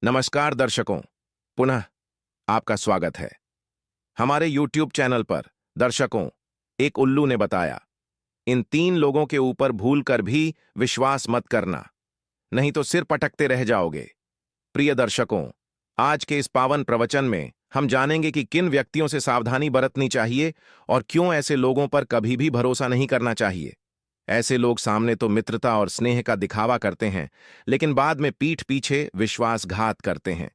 नमस्कार दर्शकों, पुनः आपका स्वागत है हमारे YouTube चैनल पर। दर्शकों, एक उल्लू ने बताया, इन 3 लोगों के ऊपर भूल कर भी विश्वास मत करना, नहीं तो सिर पटकते रह जाओगे। प्रिय दर्शकों, आज के इस पावन प्रवचन में हम जानेंगे कि किन व्यक्तियों से सावधानी बरतनी चाहिए और क्यों ऐसे लोगों पर कभी भी भरोसा नहीं करना चाहिए। ऐसे लोग सामने तो मित्रता और स्नेह का दिखावा करते हैं, लेकिन बाद में पीठ पीछे विश्वासघात करते हैं।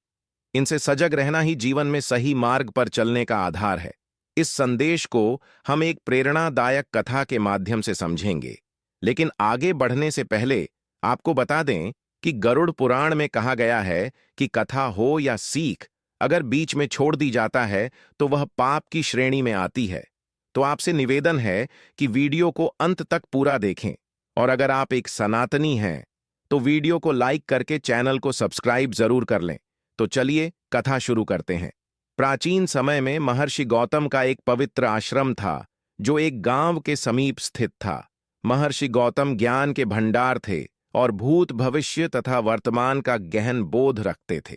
इनसे सजग रहना ही जीवन में सही मार्ग पर चलने का आधार है। इस संदेश को हम एक प्रेरणादायक कथा के माध्यम से समझेंगे, लेकिन आगे बढ़ने से पहले आपको बता दें कि गरुड़ पुराण में कहा गया है कि कथा हो या सीख, अगर बीच में छोड़ दी जाता है तो वह पाप की श्रेणी में आती है। तो आपसे निवेदन है कि वीडियो को अंत तक पूरा देखें, और अगर आप एक सनातनी हैं तो वीडियो को लाइक करके चैनल को सब्सक्राइब जरूर कर लें। तो चलिए कथा शुरू करते हैं। प्राचीन समय में महर्षि गौतम का एक पवित्र आश्रम था जो एक गांव के समीप स्थित था। महर्षि गौतम ज्ञान के भंडार थे और भूत भविष्य तथा वर्तमान का गहन बोध रखते थे।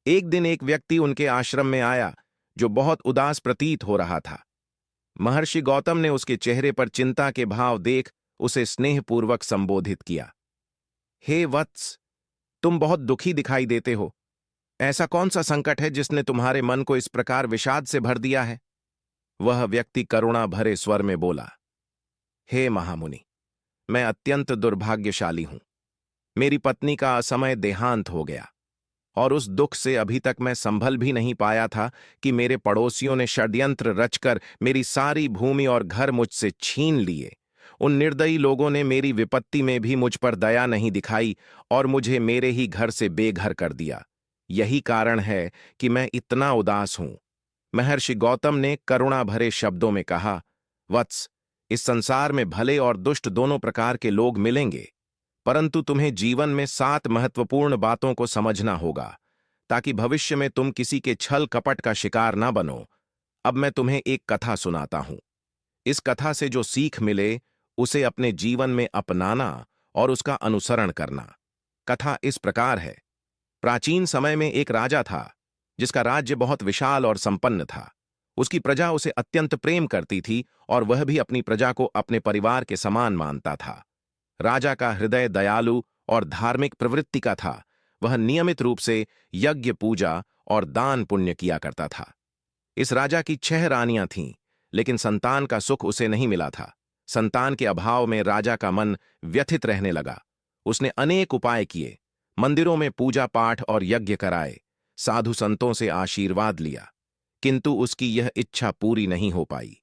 एक दिन एक व्यक्ति उनके आश्रम में आया जो बहुत उदास प्रतीत हो रहा था। महर्षि गौतम ने उसके चेहरे पर चिंता के भाव देख उसे स्नेहपूर्वक संबोधित किया। हे वत्स, तुम बहुत दुखी दिखाई देते हो। ऐसा कौन सा संकट है जिसने तुम्हारे मन को इस प्रकार विषाद से भर दिया है? वह व्यक्ति करुणा भरे स्वर में बोला, हे महामुनि, मैं अत्यंत दुर्भाग्यशाली हूं। मेरी पत्नी का असमय देहांत हो गया, और उस दुख से अभी तक मैं संभल भी नहीं पाया था कि मेरे पड़ोसियों ने षड्यंत्र रचकर मेरी सारी भूमि और घर मुझसे छीन लिए। उन निर्दयी लोगों ने मेरी विपत्ति में भी मुझ पर दया नहीं दिखाई और मुझे मेरे ही घर से बेघर कर दिया। यही कारण है कि मैं इतना उदास हूं। महर्षि गौतम ने करुणा भरे शब्दों में कहा, वत्स, इस संसार में भले और दुष्ट दोनों प्रकार के लोग मिलेंगे, परंतु तुम्हें जीवन में 7 महत्वपूर्ण बातों को समझना होगा ताकि भविष्य में तुम किसी के छल कपट का शिकार ना बनो। अब मैं तुम्हें एक कथा सुनाता हूं। इस कथा से जो सीख मिले उसे अपने जीवन में अपनाना और उसका अनुसरण करना। कथा इस प्रकार है। प्राचीन समय में एक राजा था जिसका राज्य बहुत विशाल और संपन्न था। उसकी प्रजा उसे अत्यंत प्रेम करती थी और वह भी अपनी प्रजा को अपने परिवार के समान मानता था। राजा का हृदय दयालु और धार्मिक प्रवृत्ति का था। वह नियमित रूप से यज्ञ, पूजा और दान पुण्य किया करता था। इस राजा की 6 रानियां थीं, लेकिन संतान का सुख उसे नहीं मिला था। संतान के अभाव में राजा का मन व्यथित रहने लगा। उसने अनेक उपाय किए, मंदिरों में पूजा पाठ और यज्ञ कराए, साधु संतों से आशीर्वाद लिया, किंतु उसकी यह इच्छा पूरी नहीं हो पाई।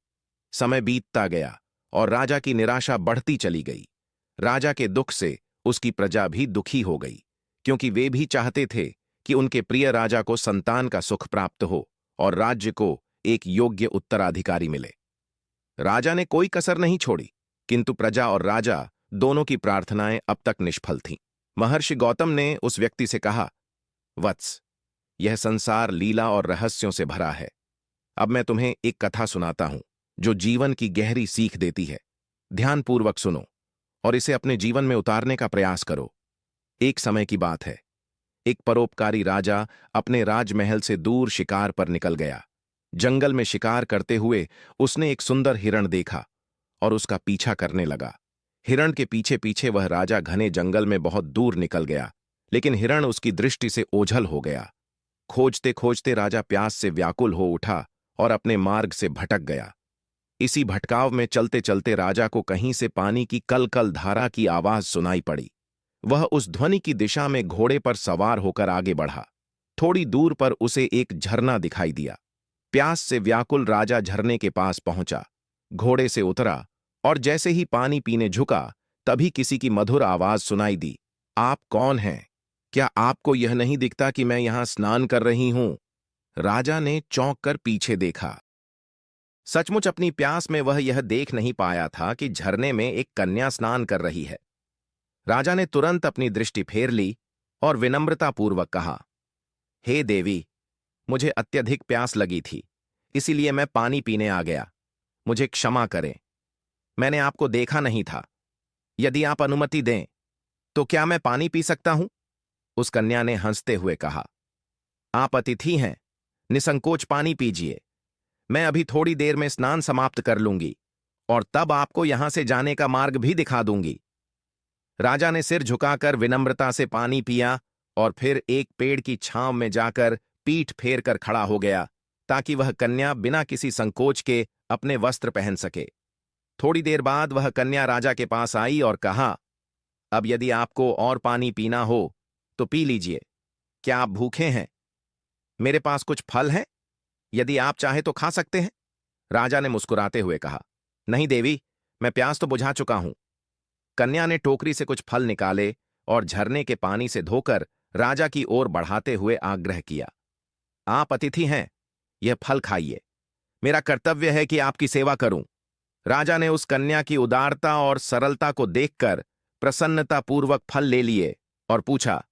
समय बीतता गया और राजा की निराशा बढ़ती चली गई। राजा के दुख से उसकी प्रजा भी दुखी हो गई, क्योंकि वे भी चाहते थे कि उनके प्रिय राजा को संतान का सुख प्राप्त हो और राज्य को एक योग्य उत्तराधिकारी मिले। राजा ने कोई कसर नहीं छोड़ी, किंतु प्रजा और राजा दोनों की प्रार्थनाएं अब तक निष्फल थीं। महर्षि गौतम ने उस व्यक्ति से कहा, वत्स, यह संसार लीला और रहस्यों से भरा है। अब मैं तुम्हें एक कथा सुनाता हूं जो जीवन की गहरी सीख देती है। ध्यानपूर्वक सुनो और इसे अपने जीवन में उतारने का प्रयास करो। एक समय की बात है। एक परोपकारी राजा अपने राजमहल से दूर शिकार पर निकल गया। जंगल में शिकार करते हुए उसने एक सुंदर हिरण देखा और उसका पीछा करने लगा। हिरण के पीछे पीछे वह राजा घने जंगल में बहुत दूर निकल गया, लेकिन हिरण उसकी दृष्टि से ओझल हो गया। खोजते खोजते राजा प्यास से व्याकुल हो उठा और अपने मार्ग से भटक गया। इसी भटकाव में चलते चलते राजा को कहीं से पानी की कलकल धारा की आवाज सुनाई पड़ी। वह उस ध्वनि की दिशा में घोड़े पर सवार होकर आगे बढ़ा। थोड़ी दूर पर उसे एक झरना दिखाई दिया। प्यास से व्याकुल राजा झरने के पास पहुंचा, घोड़े से उतरा और जैसे ही पानी पीने झुका तभी किसी की मधुर आवाज सुनाई दी, आप कौन हैं? क्या आपको यह नहीं दिखता कि मैं यहां स्नान कर रही हूं? राजा ने चौंक कर पीछे देखा। सचमुच अपनी प्यास में वह यह देख नहीं पाया था कि झरने में एक कन्या स्नान कर रही है। राजा ने तुरंत अपनी दृष्टि फेर ली और विनम्रतापूर्वक कहा, हे देवी, मुझे अत्यधिक प्यास लगी थी, इसीलिए मैं पानी पीने आ गया। मुझे क्षमा करें, मैंने आपको देखा नहीं था। यदि आप अनुमति दें तो क्या मैं पानी पी सकता हूं? उस कन्या ने हंसते हुए कहा, आप अतिथि हैं, निसंकोच पानी पीजिए। मैं अभी थोड़ी देर में स्नान समाप्त कर लूंगी और तब आपको यहां से जाने का मार्ग भी दिखा दूंगी। राजा ने सिर झुकाकर विनम्रता से पानी पिया और फिर एक पेड़ की छांव में जाकर पीठ फेर कर खड़ा हो गया ताकि वह कन्या बिना किसी संकोच के अपने वस्त्र पहन सके। थोड़ी देर बाद वह कन्या राजा के पास आई और कहा, अब यदि आपको और पानी पीना हो तो पी लीजिए। क्या आप भूखे हैं? मेरे पास कुछ फल हैं, यदि आप चाहे तो खा सकते हैं। राजा ने मुस्कुराते हुए कहा, नहीं देवी, मैं प्यास तो बुझा चुका हूं। कन्या ने टोकरी से कुछ फल निकाले और झरने के पानी से धोकर राजा की ओर बढ़ाते हुए आग्रह किया, आप अतिथि हैं, यह फल खाइए। मेरा कर्तव्य है कि आपकी सेवा करूं। राजा ने उस कन्या की उदारता और सरलता को देखकर प्रसन्नतापूर्वक फल ले लिए और पूछा,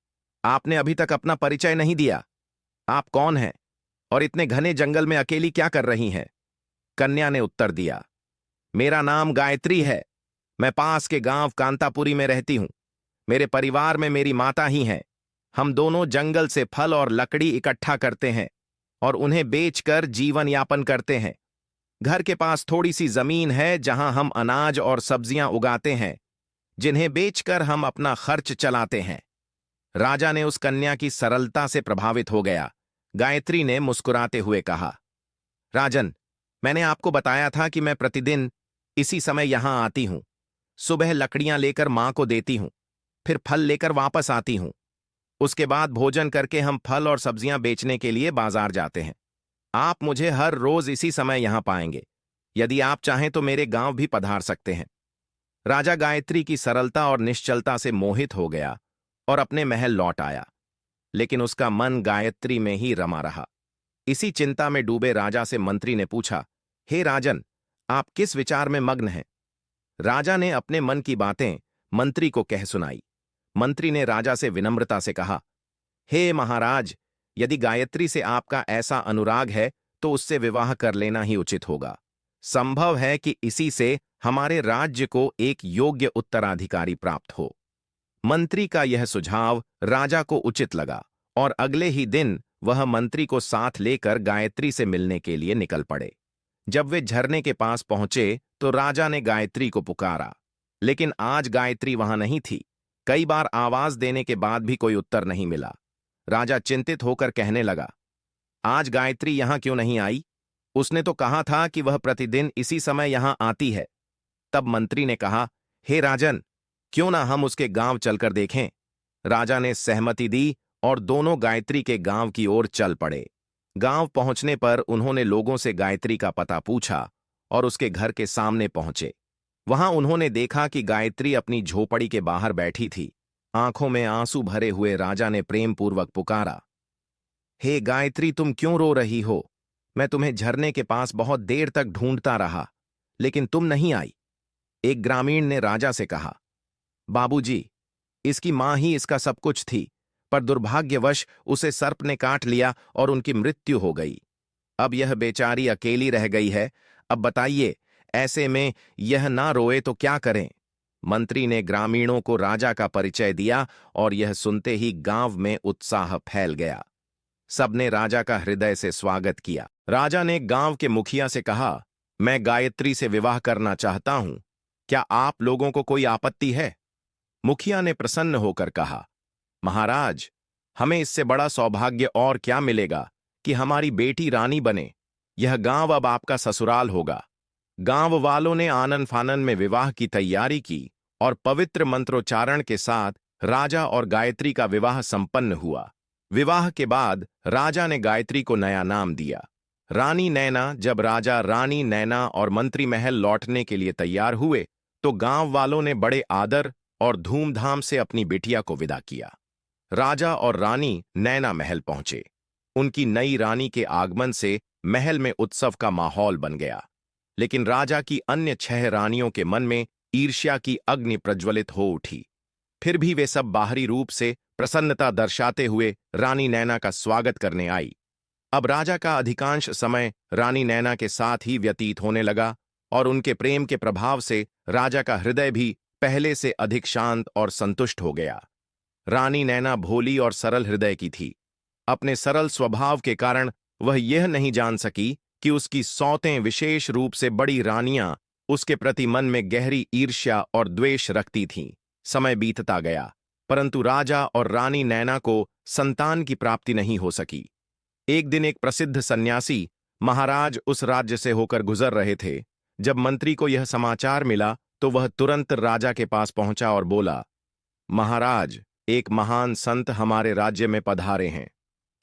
आपने अभी तक अपना परिचय नहीं दिया। आप कौन हैं और इतने घने जंगल में अकेली क्या कर रही हैं? कन्या ने उत्तर दिया, मेरा नाम गायत्री है। मैं पास के गांव कांतापुरी में रहती हूं। मेरे परिवार में मेरी माता ही हैं। हम दोनों जंगल से फल और लकड़ी इकट्ठा करते हैं और उन्हें बेचकर जीवन यापन करते हैं। घर के पास थोड़ी सी जमीन है जहां हम अनाज और सब्जियां उगाते हैं, जिन्हें बेचकर हम अपना खर्च चलाते हैं। राजा ने उस कन्या की सरलता से प्रभावित हो गया। गायत्री ने मुस्कुराते हुए कहा, राजन, मैंने आपको बताया था कि मैं प्रतिदिन इसी समय यहां आती हूं। सुबह लकड़ियां लेकर मां को देती हूं, फिर फल लेकर वापस आती हूं। उसके बाद भोजन करके हम फल और सब्जियां बेचने के लिए बाजार जाते हैं। आप मुझे हर रोज इसी समय यहां पाएंगे। यदि आप चाहें तो मेरे गांव भी पधार सकते हैं। राजा गायत्री की सरलता और निश्चलता से मोहित हो गया और अपने महल लौट आया, लेकिन उसका मन गायत्री में ही रमा रहा। इसी चिंता में डूबे राजा से मंत्री ने पूछा, हे राजन, आप किस विचार में मग्न हैं? राजा ने अपने मन की बातें मंत्री को कह सुनाई। मंत्री ने राजा से विनम्रता से कहा, हे महाराज, यदि गायत्री से आपका ऐसा अनुराग है तो उससे विवाह कर लेना ही उचित होगा। संभव है कि इसी से हमारे राज्य को एक योग्य उत्तराधिकारी प्राप्त हो। मंत्री का यह सुझाव राजा को उचित लगा और अगले ही दिन वह मंत्री को साथ लेकर गायत्री से मिलने के लिए निकल पड़े। जब वे झरने के पास पहुंचे तो राजा ने गायत्री को पुकारा, लेकिन आज गायत्री वहां नहीं थी। कई बार आवाज देने के बाद भी कोई उत्तर नहीं मिला। राजा चिंतित होकर कहने लगा, आज गायत्री यहां क्यों नहीं आई? उसने तो कहा था कि वह प्रतिदिन इसी समय यहां आती है। तब मंत्री ने कहा, हे राजन, क्यों ना हम उसके गांव चलकर देखें? राजा ने सहमति दी और दोनों गायत्री के गांव की ओर चल पड़े। गांव पहुंचने पर उन्होंने लोगों से गायत्री का पता पूछा और उसके घर के सामने पहुंचे। वहां उन्होंने देखा कि गायत्री अपनी झोपड़ी के बाहर बैठी थी। आंखों में आंसू भरे हुए राजा ने प्रेमपूर्वक पुकारा, हे गायत्री, तुम क्यों रो रही हो? मैं तुम्हें झरने के पास बहुत देर तक ढूंढता रहा, लेकिन तुम नहीं आई। एक ग्रामीण ने राजा से कहा, बाबूजी, इसकी मां ही इसका सब कुछ थी, पर दुर्भाग्यवश उसे सर्प ने काट लिया और उनकी मृत्यु हो गई। अब यह बेचारी अकेली रह गई है। अब बताइए, ऐसे में यह ना रोए तो क्या करें? मंत्री ने ग्रामीणों को राजा का परिचय दिया और यह सुनते ही गांव में उत्साह फैल गया। सबने राजा का हृदय से स्वागत किया। राजा ने गांव के मुखिया से कहा, मैं गायत्री से विवाह करना चाहता हूं। क्या आप लोगों को कोई आपत्ति है? मुखिया ने प्रसन्न होकर कहा, महाराज, हमें इससे बड़ा सौभाग्य और क्या मिलेगा कि हमारी बेटी रानी बने। यह गांव अब आपका ससुराल होगा। गांव वालों ने आनन फानन में विवाह की तैयारी की और पवित्र मंत्रोच्चारण के साथ राजा और गायत्री का विवाह संपन्न हुआ। विवाह के बाद राजा ने गायत्री को नया नाम दिया, रानी नैना। जब राजा, रानी नैना और मंत्री महल लौटने के लिए तैयार हुए तो गांव वालों ने बड़े आदर और धूमधाम से अपनी बिटिया को विदा किया। राजा और रानी नैना महल पहुंचे। उनकी नई रानी के आगमन से महल में उत्सव का माहौल बन गया, लेकिन राजा की अन्य 6 रानियों के मन में ईर्ष्या की अग्नि प्रज्वलित हो उठी। फिर भी वे सब बाहरी रूप से प्रसन्नता दर्शाते हुए रानी नैना का स्वागत करने आई। अब राजा का अधिकांश समय रानी नैना के साथ ही व्यतीत होने लगा और उनके प्रेम के प्रभाव से राजा का हृदय भी पहले से अधिक शांत और संतुष्ट हो गया। रानी नैना भोली और सरल हृदय की थी। अपने सरल स्वभाव के कारण वह यह नहीं जान सकी कि उसकी सौतें, विशेष रूप से बड़ी रानियां, उसके प्रति मन में गहरी ईर्ष्या और द्वेष रखती थीं। समय बीतता गया, परंतु राजा और रानी नैना को संतान की प्राप्ति नहीं हो सकी। एक दिन एक प्रसिद्ध सन्यासी महाराज उस राज्य से होकर गुजर रहे थे। जब मंत्री को यह समाचार मिला तो वह तुरंत राजा के पास पहुंचा और बोला, महाराज, एक महान संत हमारे राज्य में पधारे हैं।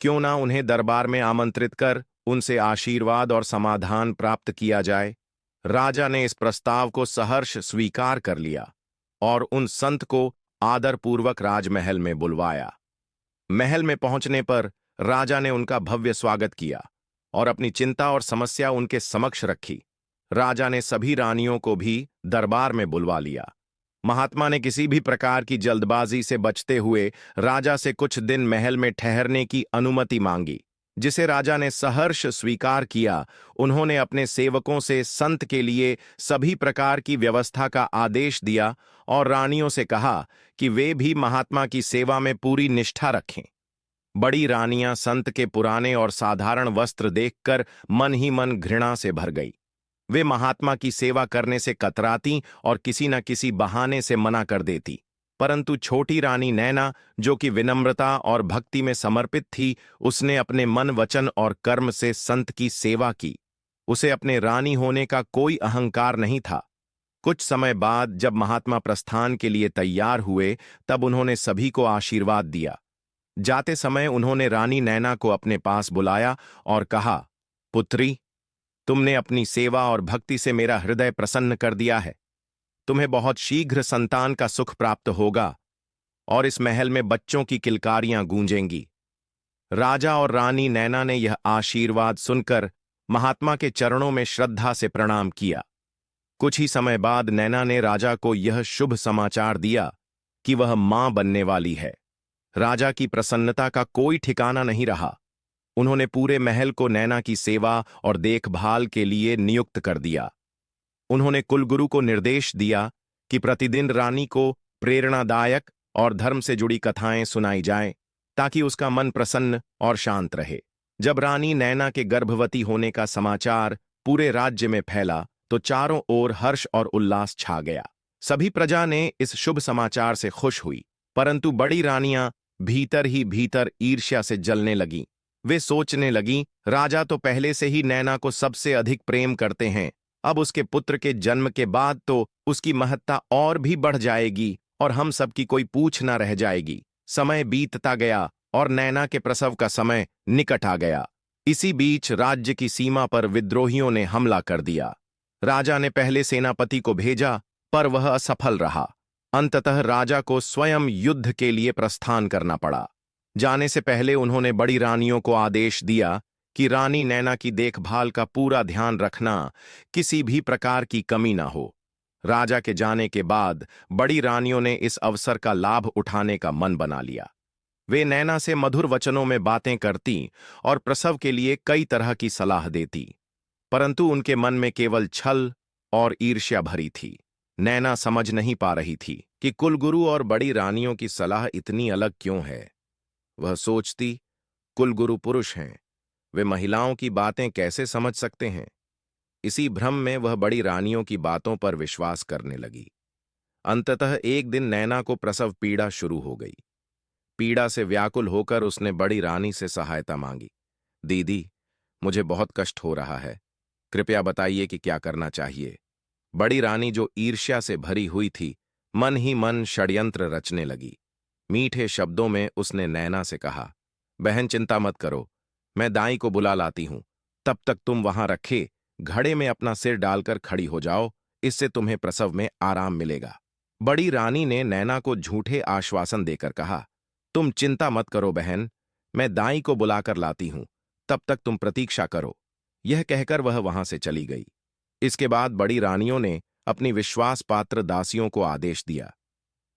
क्यों ना उन्हें दरबार में आमंत्रित कर उनसे आशीर्वाद और समाधान प्राप्त किया जाए। राजा ने इस प्रस्ताव को सहर्ष स्वीकार कर लिया और उन संत को आदरपूर्वक राजमहल में बुलवाया। महल में पहुंचने पर राजा ने उनका भव्य स्वागत किया और अपनी चिंता और समस्या उनके समक्ष रखी। राजा ने सभी रानियों को भी दरबार में बुलवा लिया। महात्मा ने किसी भी प्रकार की जल्दबाजी से बचते हुए राजा से कुछ दिन महल में ठहरने की अनुमति मांगी, जिसे राजा ने सहर्ष स्वीकार किया। उन्होंने अपने सेवकों से संत के लिए सभी प्रकार की व्यवस्था का आदेश दिया और रानियों से कहा कि वे भी महात्मा की सेवा में पूरी निष्ठा रखें। बड़ी रानियां संत के पुराने और साधारण वस्त्र देखकर मन ही मन घृणा से भर गई। वे महात्मा की सेवा करने से कतराती और किसी न किसी बहाने से मना कर देती, परंतु छोटी रानी नैना, जो कि विनम्रता और भक्ति में समर्पित थी, उसने अपने मन, वचन और कर्म से संत की सेवा की। उसे अपने रानी होने का कोई अहंकार नहीं था। कुछ समय बाद जब महात्मा प्रस्थान के लिए तैयार हुए, तब उन्होंने सभी को आशीर्वाद दिया। जाते समय उन्होंने रानी नैना को अपने पास बुलाया और कहा, पुत्री, तुमने अपनी सेवा और भक्ति से मेरा हृदय प्रसन्न कर दिया है। तुम्हें बहुत शीघ्र संतान का सुख प्राप्त होगा और इस महल में बच्चों की किलकारियां गूंजेंगी। राजा और रानी नैना ने यह आशीर्वाद सुनकर महात्मा के चरणों में श्रद्धा से प्रणाम किया। कुछ ही समय बाद नैना ने राजा को यह शुभ समाचार दिया कि वह मां बनने वाली है। राजा की प्रसन्नता का कोई ठिकाना नहीं रहा। उन्होंने पूरे महल को नैना की सेवा और देखभाल के लिए नियुक्त कर दिया। उन्होंने कुलगुरु को निर्देश दिया कि प्रतिदिन रानी को प्रेरणादायक और धर्म से जुड़ी कथाएं सुनाई जाएं, ताकि उसका मन प्रसन्न और शांत रहे। जब रानी नैना के गर्भवती होने का समाचार पूरे राज्य में फैला तो चारों ओर हर्ष और उल्लास छा गया। सभी प्रजा ने इस शुभ समाचार से खुश हुई, परंतु बड़ी रानियां भीतर ही भीतर ईर्ष्या से जलने लगीं। वे सोचने लगीं, राजा तो पहले से ही नैना को सबसे अधिक प्रेम करते हैं, अब उसके पुत्र के जन्म के बाद तो उसकी महत्ता और भी बढ़ जाएगी और हम सबकी कोई पूछ न रह जाएगी। समय बीतता गया और नैना के प्रसव का समय निकट आ गया। इसी बीच राज्य की सीमा पर विद्रोहियों ने हमला कर दिया। राजा ने पहले सेनापति को भेजा, पर वह असफल रहा। अंततः राजा को स्वयं युद्ध के लिए प्रस्थान करना पड़ा। जाने से पहले उन्होंने बड़ी रानियों को आदेश दिया कि रानी नैना की देखभाल का पूरा ध्यान रखना, किसी भी प्रकार की कमी ना हो। राजा के जाने के बाद बड़ी रानियों ने इस अवसर का लाभ उठाने का मन बना लिया। वे नैना से मधुर वचनों में बातें करती और प्रसव के लिए कई तरह की सलाह देती, परंतु उनके मन में केवल छल और ईर्ष्या भरी थी। नैना समझ नहीं पा रही थी कि कुलगुरु और बड़ी रानियों की सलाह इतनी अलग क्यों है। वह सोचती, कुलगुरु पुरुष हैं, वे महिलाओं की बातें कैसे समझ सकते हैं। इसी भ्रम में वह बड़ी रानियों की बातों पर विश्वास करने लगी। अंततः एक दिन नैना को प्रसव पीड़ा शुरू हो गई। पीड़ा से व्याकुल होकर उसने बड़ी रानी से सहायता मांगी। दीदी, मुझे बहुत कष्ट हो रहा है, कृपया बताइए कि क्या करना चाहिए। बड़ी रानी, जो ईर्ष्या से भरी हुई थी, मन ही मन षड्यंत्र रचने लगी। मीठे शब्दों में उसने नैना से कहा, बहन चिंता मत करो, मैं दाई को बुला लाती हूं। तब तक तुम वहां रखे घड़े में अपना सिर डालकर खड़ी हो जाओ, इससे तुम्हें प्रसव में आराम मिलेगा। बड़ी रानी ने नैना को झूठे आश्वासन देकर कहा, तुम चिंता मत करो बहन, मैं दाई को बुलाकर लाती हूं, तब तक तुम प्रतीक्षा करो। यह कहकर वह वहां से चली गई। इसके बाद बड़ी रानियों ने अपनी विश्वास पात्र दासियों को आदेश दिया,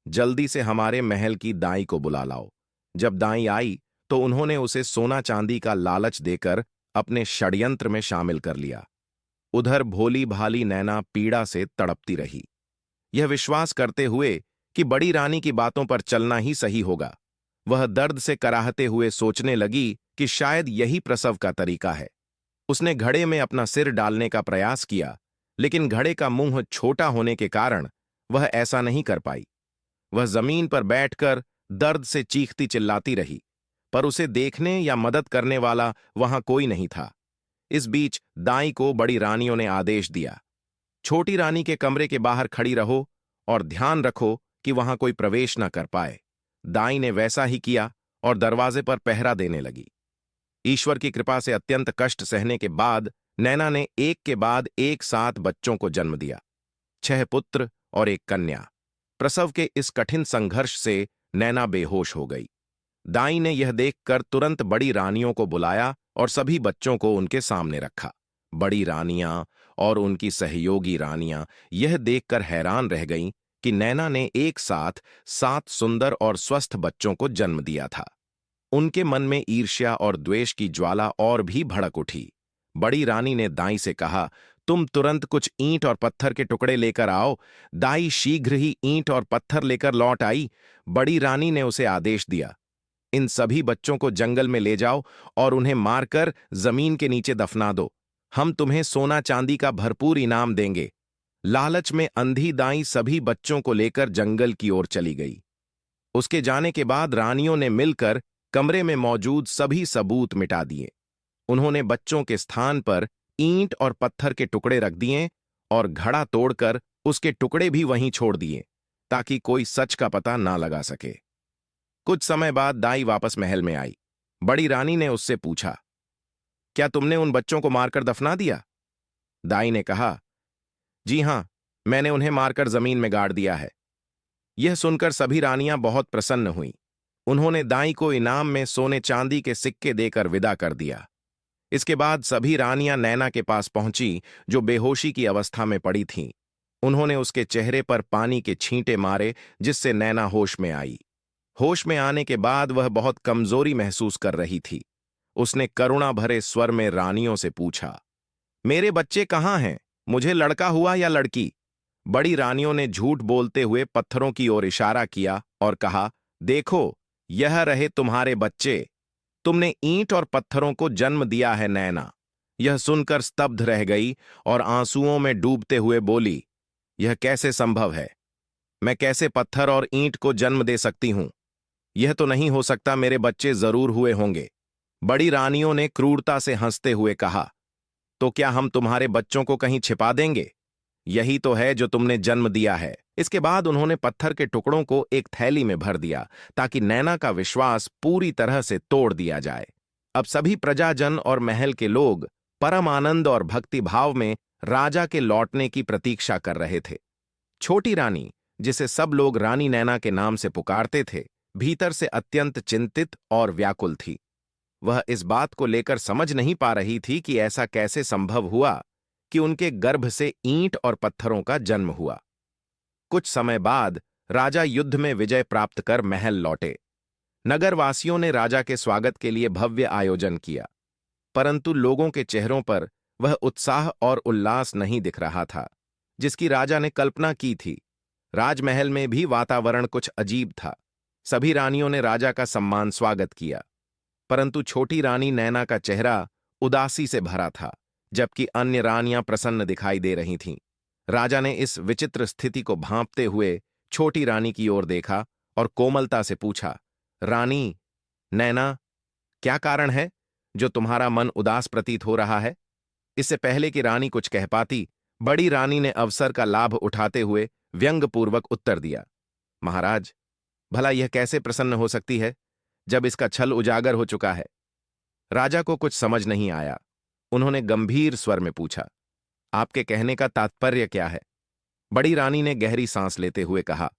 जल्दी से हमारे महल की दाई को बुला लाओ। जब दाई आई तो उन्होंने उसे सोना चांदी का लालच देकर अपने षड्यंत्र में शामिल कर लिया। उधर भोली भाली नैना पीड़ा से तड़पती रही, यह विश्वास करते हुए कि बड़ी रानी की बातों पर चलना ही सही होगा। वह दर्द से कराहते हुए सोचने लगी कि शायद यही प्रसव का तरीका है। उसने घड़े में अपना सिर डालने का प्रयास किया, लेकिन घड़े का मुंह छोटा होने के कारण वह ऐसा नहीं कर पाई। वह जमीन पर बैठकर दर्द से चीखती चिल्लाती रही, पर उसे देखने या मदद करने वाला वहां कोई नहीं था। इस बीच दाई को बड़ी रानियों ने आदेश दिया, छोटी रानी के कमरे के बाहर खड़ी रहो और ध्यान रखो कि वहां कोई प्रवेश न कर पाए। दाई ने वैसा ही किया और दरवाजे पर पहरा देने लगी। ईश्वर की कृपा से अत्यंत कष्ट सहने के बाद नैना ने एक के बाद एक 7 बच्चों को जन्म दिया, 6 पुत्र और 1 कन्या। प्रसव के इस कठिन संघर्ष से नैना बेहोश हो गई। दाई ने यह देखकर तुरंत बड़ी रानियों को बुलाया और सभी बच्चों को उनके सामने रखा। बड़ी रानियां और उनकी सहयोगी रानियां यह देखकर हैरान रह गईं कि नैना ने एक साथ 7 सुंदर और स्वस्थ बच्चों को जन्म दिया था। उनके मन में ईर्ष्या और द्वेष की ज्वाला और भी भड़क उठी। बड़ी रानी ने दाई से कहा, तुम तुरंत कुछ ईंट और पत्थर के टुकड़े लेकर आओ। दाई शीघ्र ही ईंट और पत्थर लेकर लौट आई। बड़ी रानी ने उसे आदेश दिया, इन सभी बच्चों को जंगल में ले जाओ और उन्हें मारकर जमीन के नीचे दफना दो। हम तुम्हें सोना चांदी का भरपूर इनाम देंगे। लालच में अंधी दाई सभी बच्चों को लेकर जंगल की ओर चली गई। उसके जाने के बाद रानियों ने मिलकर कमरे में मौजूद सभी सबूत मिटा दिए। उन्होंने बच्चों के स्थान पर ईंट और पत्थर के टुकड़े रख दिए और घड़ा तोड़कर उसके टुकड़े भी वहीं छोड़ दिए, ताकि कोई सच का पता ना लगा सके। कुछ समय बाद दाई वापस महल में आई। बड़ी रानी ने उससे पूछा, क्या तुमने उन बच्चों को मारकर दफना दिया? दाई ने कहा, जी हां, मैंने उन्हें मारकर जमीन में गाड़ दिया है। यह सुनकर सभी रानियां बहुत प्रसन्न हुईं। उन्होंने दाई को इनाम में सोने चांदी के सिक्के देकर विदा कर दिया। इसके बाद सभी रानियां नैना के पास पहुंची, जो बेहोशी की अवस्था में पड़ी थीं। उन्होंने उसके चेहरे पर पानी के छींटे मारे, जिससे नैना होश में आई। होश में आने के बाद वह बहुत कमजोरी महसूस कर रही थी। उसने करुणा भरे स्वर में रानियों से पूछा, मेरे बच्चे कहाँ हैं? मुझे लड़का हुआ या लड़की? बड़ी रानियों ने झूठ बोलते हुए पत्थरों की ओर इशारा किया और कहा, देखो, यह रहे तुम्हारे बच्चे। तुमने ईंट और पत्थरों को जन्म दिया है। नैना यह सुनकर स्तब्ध रह गई और आंसुओं में डूबते हुए बोली, यह कैसे संभव है? मैं कैसे पत्थर और ईंट को जन्म दे सकती हूं? यह तो नहीं हो सकता। मेरे बच्चे जरूर हुए होंगे। बड़ी रानियों ने क्रूरता से हंसते हुए कहा, तो क्या हम तुम्हारे बच्चों को कहीं छिपा देंगे? यही तो है जो तुमने जन्म दिया है। इसके बाद उन्होंने पत्थर के टुकड़ों को एक थैली में भर दिया, ताकि नैना का विश्वास पूरी तरह से तोड़ दिया जाए। अब सभी प्रजाजन और महल के लोग परम आनंद और भक्ति भाव में राजा के लौटने की प्रतीक्षा कर रहे थे। छोटी रानी, जिसे सब लोग रानी नैना के नाम से पुकारते थे, भीतर से अत्यंत चिंतित और व्याकुल थी। वह इस बात को लेकर समझ नहीं पा रही थी कि ऐसा कैसे संभव हुआ कि उनके गर्भ से ईंट और पत्थरों का जन्म हुआ। कुछ समय बाद राजा युद्ध में विजय प्राप्त कर महल लौटे। नगरवासियों ने राजा के स्वागत के लिए भव्य आयोजन किया, परंतु लोगों के चेहरों पर वह उत्साह और उल्लास नहीं दिख रहा था, जिसकी राजा ने कल्पना की थी। राजमहल में भी वातावरण कुछ अजीब था। सभी रानियों ने राजा का सम्मान स्वागत किया, परंतु छोटी रानी नैना का चेहरा उदासी से भरा था, जबकि अन्य रानियां प्रसन्न दिखाई दे रही थीं। राजा ने इस विचित्र स्थिति को भांपते हुए छोटी रानी की ओर देखा और कोमलता से पूछा, रानी नैना, क्या कारण है जो तुम्हारा मन उदास प्रतीत हो रहा है? इससे पहले कि रानी कुछ कह पाती, बड़ी रानी ने अवसर का लाभ उठाते हुए व्यंग्यपूर्वक उत्तर दिया, महाराज, भला यह कैसे प्रसन्न हो सकती है जब इसका छल उजागर हो चुका है? राजा को कुछ समझ नहीं आया। उन्होंने गंभीर स्वर में पूछा, आपके कहने का तात्पर्य क्या है? बड़ी रानी ने गहरी सांस लेते हुए कहा,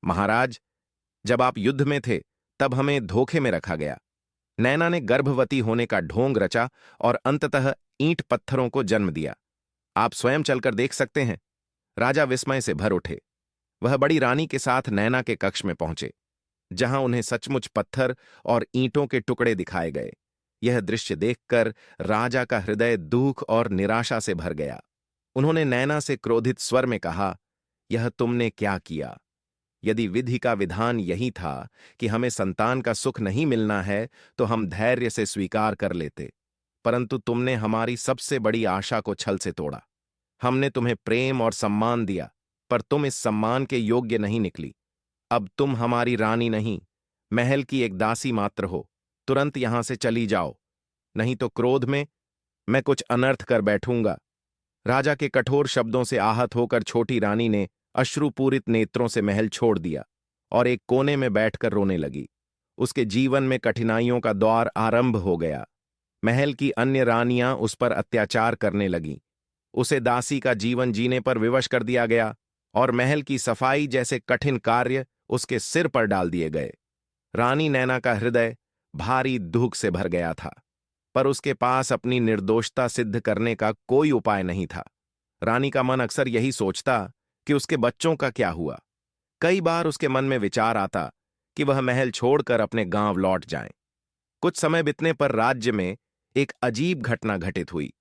महाराज, जब आप युद्ध में थे तब हमें धोखे में रखा गया। नैना ने गर्भवती होने का ढोंग रचा और अंततः ईंट पत्थरों को जन्म दिया। आप स्वयं चलकर देख सकते हैं। राजा विस्मय से भर उठे। वह बड़ी रानी के साथ नैना के कक्ष में पहुंचे, जहां उन्हें सचमुच पत्थर और ईंटों के टुकड़े दिखाए गए। यह दृश्य देखकर राजा का हृदय दुख और निराशा से भर गया। उन्होंने नैना से क्रोधित स्वर में कहा, यह तुमने क्या किया? यदि विधि का विधान यही था कि हमें संतान का सुख नहीं मिलना है, तो हम धैर्य से स्वीकार कर लेते। परंतु तुमने हमारी सबसे बड़ी आशा को छल से तोड़ा। हमने तुम्हें प्रेम और सम्मान दिया, पर तुम इस सम्मान के योग्य नहीं निकली। अब तुम हमारी रानी नहीं, महल की एक दासी मात्र हो। तुरंत यहां से चली जाओ, नहीं तो क्रोध में मैं कुछ अनर्थ कर बैठूंगा। राजा के कठोर शब्दों से आहत होकर छोटी रानी ने अश्रुपूरित नेत्रों से महल छोड़ दिया और एक कोने में बैठकर रोने लगी। उसके जीवन में कठिनाइयों का दौर आरंभ हो गया। महल की अन्य रानियां उस पर अत्याचार करने लगीं। उसे दासी का जीवन जीने पर विवश कर दिया गया और महल की सफाई जैसे कठिन कार्य उसके सिर पर डाल दिए गए। रानी नैना का हृदय भारी दुख से भर गया था, पर उसके पास अपनी निर्दोषता सिद्ध करने का कोई उपाय नहीं था। रानी का मन अक्सर यही सोचता कि उसके बच्चों का क्या हुआ। कई बार उसके मन में विचार आता कि वह महल छोड़कर अपने गांव लौट जाएं। कुछ समय बीतने पर राज्य में एक अजीब घटना घटित हुई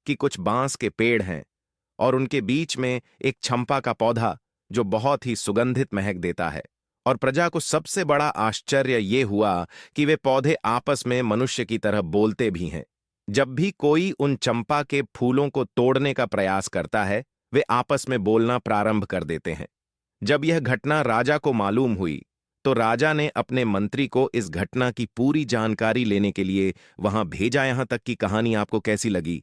कि कुछ बांस के पेड़ हैं और उनके बीच में एक चंपा का पौधा जो बहुत ही सुगंधित महक देता है। और प्रजा को सबसे बड़ा आश्चर्य ये हुआ कि वे पौधे आपस में मनुष्य की तरह बोलते भी हैं। जब भी कोई उन चंपा के फूलों को तोड़ने का प्रयास करता है, वे आपस में बोलना प्रारंभ कर देते हैं। जब यह घटना राजा को मालूम हुई, तो राजा ने अपने मंत्री को इस घटना की पूरी जानकारी लेने के लिए वहां भेजा। यहां तक की कहानी आपको कैसी लगी,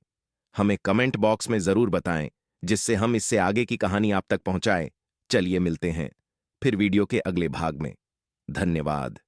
हमें कमेंट बॉक्स में जरूर बताएं, जिससे हम इससे आगे की कहानी आप तक पहुंचाएं। चलिए मिलते हैं फिर वीडियो के अगले भाग में। धन्यवाद।